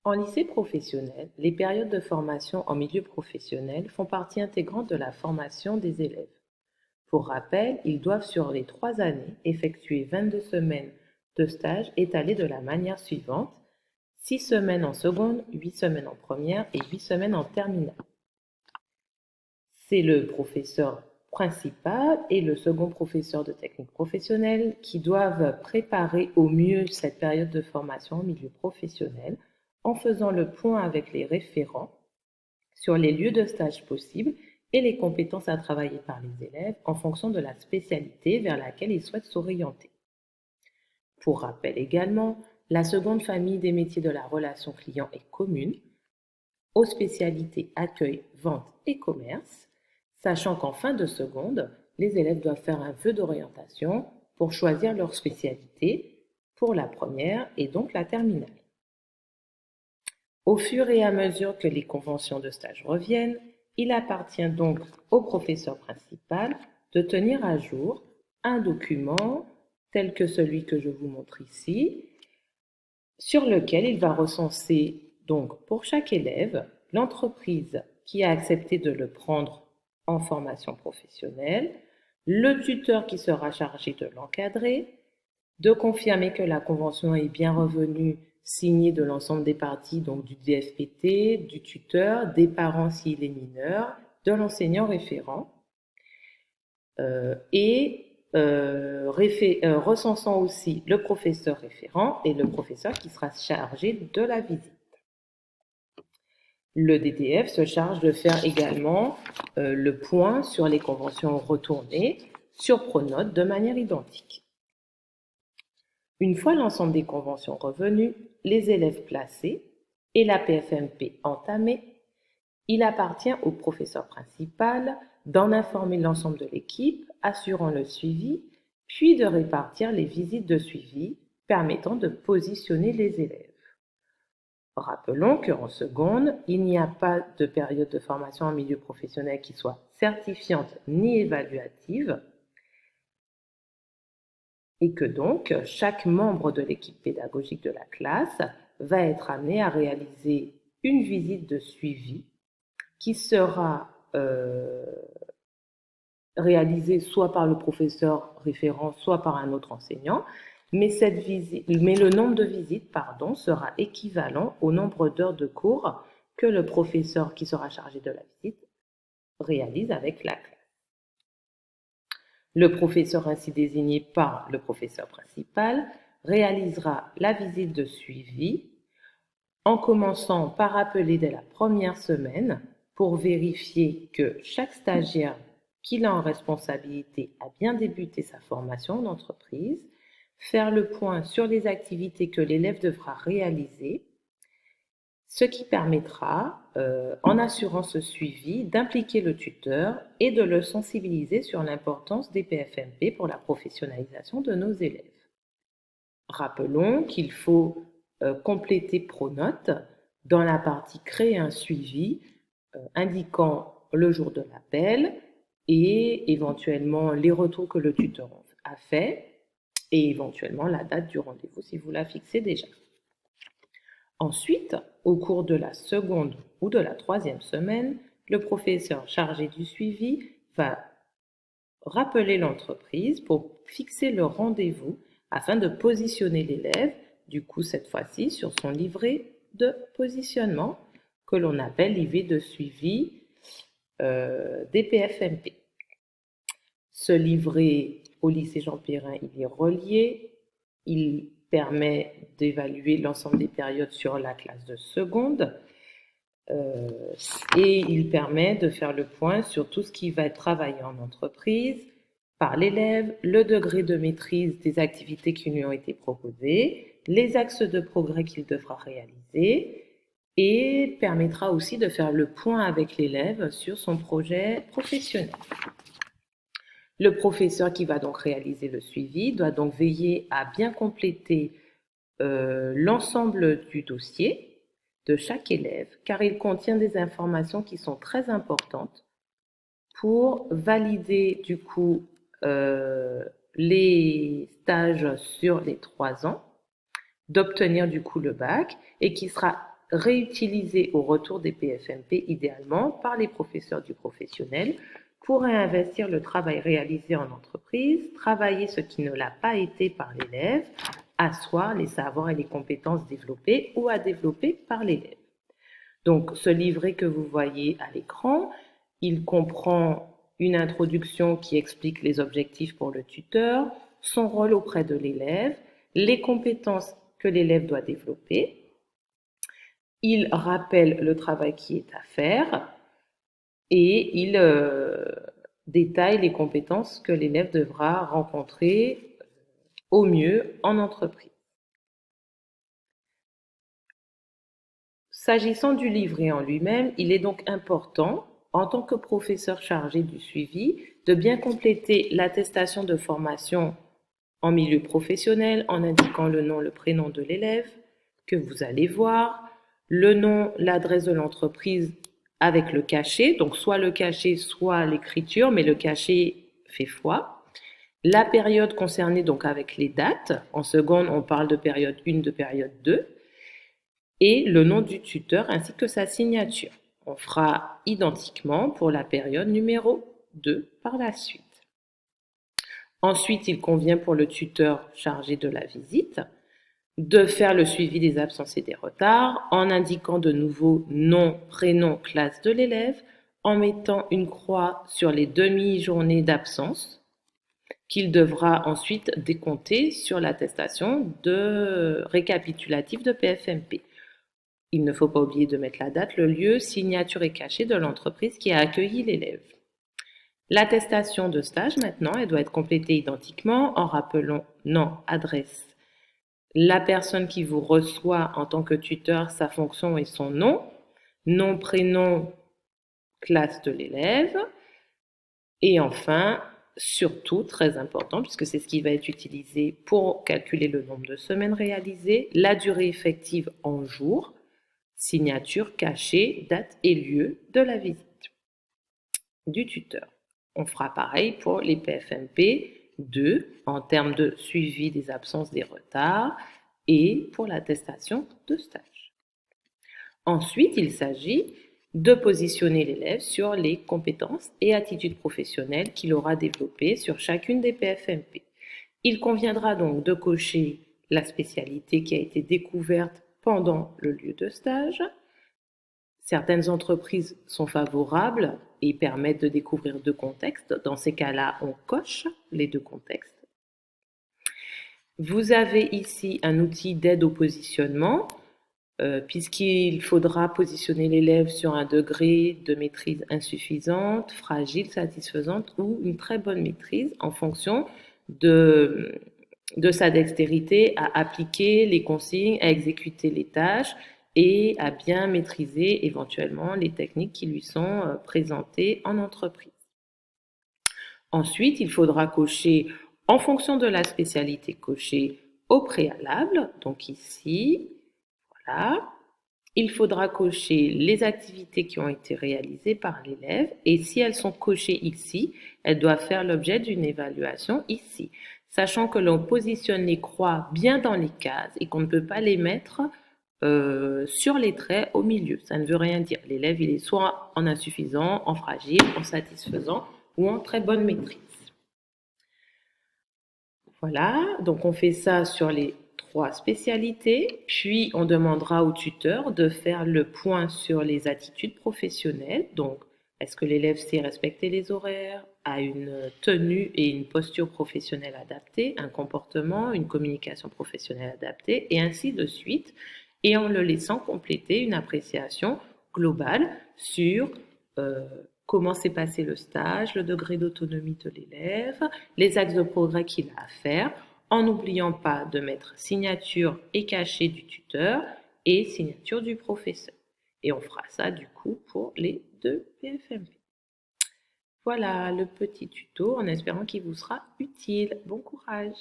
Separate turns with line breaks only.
En lycée professionnel, les périodes de formation en milieu professionnel font partie intégrante de la formation des élèves. Pour rappel, ils doivent sur les 3 années effectuer 22 semaines de stage étalées de la manière suivante: 6 semaines en seconde, 8 semaines en première et 8 semaines en terminale. C'est le professeur principal et le second professeur de technique professionnelle qui doivent préparer au mieux cette période de formation en milieu professionnel en faisant le point avec les référents sur les lieux de stage possibles et les compétences à travailler par les élèves en fonction de la spécialité vers laquelle ils souhaitent s'orienter. Pour rappel également, la seconde famille des métiers de la relation client est commune aux spécialités accueil, vente et commerce, sachant qu'en fin de seconde, les élèves doivent faire un vœu d'orientation pour choisir leur spécialité pour la première et donc la terminale. Au fur et à mesure que les conventions de stage reviennent, il appartient donc au professeur principal de tenir à jour un document tel que celui que je vous montre ici, sur lequel il va recenser donc pour chaque élève l'entreprise qui a accepté de le prendre en formation professionnelle, le tuteur qui sera chargé de l'encadrer, de confirmer que la convention est bien revenue signée de l'ensemble des parties, donc du DFPT, du tuteur, des parents s'il est mineur, de l'enseignant référent, recensant aussi le professeur référent et le professeur qui sera chargé de la visite. Le DTF se charge de faire également le point sur les conventions retournées sur Pronote de manière identique. Une fois l'ensemble des conventions revenues, les élèves placés et la PFMP entamée, il appartient au professeur principal d'en informer l'ensemble de l'équipe, assurant le suivi, puis de répartir les visites de suivi permettant de positionner les élèves. Rappelons qu'en seconde, il n'y a pas de période de formation en milieu professionnel qui soit certifiante ni évaluative et que donc chaque membre de l'équipe pédagogique de la classe va être amené à réaliser une visite de suivi qui sera réalisée soit par le professeur référent, soit par un autre enseignant, mais le nombre de visites sera équivalent au nombre d'heures de cours que le professeur qui sera chargé de la visite réalise avec la classe. Le professeur ainsi désigné par le professeur principal réalisera la visite de suivi en commençant par appeler dès la première semaine pour vérifier que chaque stagiaire qu'il a en responsabilité a bien débuté sa formation en entreprise, faire le point sur les activités que l'élève devra réaliser, ce qui permettra, en assurant ce suivi, d'impliquer le tuteur et de le sensibiliser sur l'importance des PFMP pour la professionnalisation de nos élèves. Rappelons qu'il faut compléter Pronote dans la partie créer un suivi indiquant le jour de l'appel et éventuellement les retours que le tuteur a fait et éventuellement la date du rendez-vous si vous la fixez déjà. Ensuite, au cours de la seconde ou de la troisième semaine, le professeur chargé du suivi va rappeler l'entreprise pour fixer le rendez-vous afin de positionner l'élève, du coup cette fois-ci sur son livret de positionnement que l'on appelle l'IV de suivi des PFMP. Ce livret au lycée Jean Perrin, il est relié, il permet d'évaluer l'ensemble des périodes sur la classe de seconde et il permet de faire le point sur tout ce qui va être travaillé en entreprise par l'élève, le degré de maîtrise des activités qui lui ont été proposées, les axes de progrès qu'il devra réaliser et permettra aussi de faire le point avec l'élève sur son projet professionnel. Le professeur qui va donc réaliser le suivi doit donc veiller à bien compléter l'ensemble du dossier de chaque élève car il contient des informations qui sont très importantes pour valider du coup les stages sur les 3 ans, d'obtenir du coup le bac et qui sera réutilisé au retour des PFMP idéalement par les professeurs du professionnel pour réinvestir le travail réalisé en entreprise, travailler ce qui ne l'a pas été par l'élève, asseoir les savoirs et les compétences développées ou à développer par l'élève. Donc, ce livret que vous voyez à l'écran, il comprend une introduction qui explique les objectifs pour le tuteur, son rôle auprès de l'élève, les compétences que l'élève doit développer. Il rappelle le travail qui est à faire et il détaille les compétences que l'élève devra rencontrer au mieux en entreprise. S'agissant du livret en lui-même, il est donc important, en tant que professeur chargé du suivi, de bien compléter l'attestation de formation en milieu professionnel en indiquant le nom, le prénom de l'élève que vous allez voir, le nom, l'adresse de l'entreprise avec le cachet, donc soit le cachet, soit l'écriture, mais le cachet fait foi. La période concernée, donc avec les dates, en seconde on parle de période 1, de période 2, et le nom du tuteur ainsi que sa signature. On fera identiquement pour la période numéro 2 par la suite. Ensuite, il convient pour le tuteur chargé de la visite de faire le suivi des absences et des retards en indiquant de nouveau nom, prénom, classe de l'élève, en mettant une croix sur les demi-journées d'absence qu'il devra ensuite décompter sur l'attestation de récapitulatif de PFMP. Il ne faut pas oublier de mettre la date, le lieu, signature et cachet de l'entreprise qui a accueilli l'élève. L'attestation de stage, maintenant, elle doit être complétée identiquement en rappelant nom, adresse, la personne qui vous reçoit en tant que tuteur, sa fonction et son nom, nom, prénom, classe de l'élève, et enfin, surtout, très important, puisque c'est ce qui va être utilisé pour calculer le nombre de semaines réalisées, la durée effective en jours, signature, cachet, date et lieu de la visite du tuteur. On fera pareil pour les PFMP 2 en termes de suivi des absences, des retards et pour l'attestation de stage. Ensuite, il s'agit de positionner l'élève sur les compétences et attitudes professionnelles qu'il aura développées sur chacune des PFMP. Il conviendra donc de cocher la spécialité qui a été découverte pendant le lieu de stage. Certaines entreprises sont favorables et permettent de découvrir deux contextes. Dans ces cas-là, on coche les deux contextes. Vous avez ici un outil d'aide au positionnement, puisqu'il faudra positionner l'élève sur un degré de maîtrise insuffisante, fragile, satisfaisante ou une très bonne maîtrise en fonction de sa dextérité à appliquer les consignes, à exécuter les tâches et à bien maîtriser éventuellement les techniques qui lui sont présentées en entreprise. Ensuite, il faudra cocher, en fonction de la spécialité cochée, au préalable, donc ici, voilà. Il faudra cocher les activités qui ont été réalisées par l'élève et si elles sont cochées ici, elles doivent faire l'objet d'une évaluation ici, sachant que l'on positionne les croix bien dans les cases et qu'on ne peut pas les mettre sur les traits au milieu. Ça ne veut rien dire. L'élève, il est soit en insuffisant, en fragile, en satisfaisant ou en très bonne maîtrise. Voilà, donc on fait ça sur les 3 spécialités, puis on demandera au tuteur de faire le point sur les attitudes professionnelles. Donc, est-ce que l'élève sait respecter les horaires, a une tenue et une posture professionnelle adaptée, un comportement, une communication professionnelle adaptée, et ainsi de suite, et en le laissant compléter une appréciation globale sur comment s'est passé le stage, le degré d'autonomie de l'élève, les axes de progrès qu'il a à faire, en n'oubliant pas de mettre signature et cachet du tuteur et signature du professeur. Et on fera ça du coup pour les 2 PFMP. Voilà le petit tuto en espérant qu'il vous sera utile. Bon courage!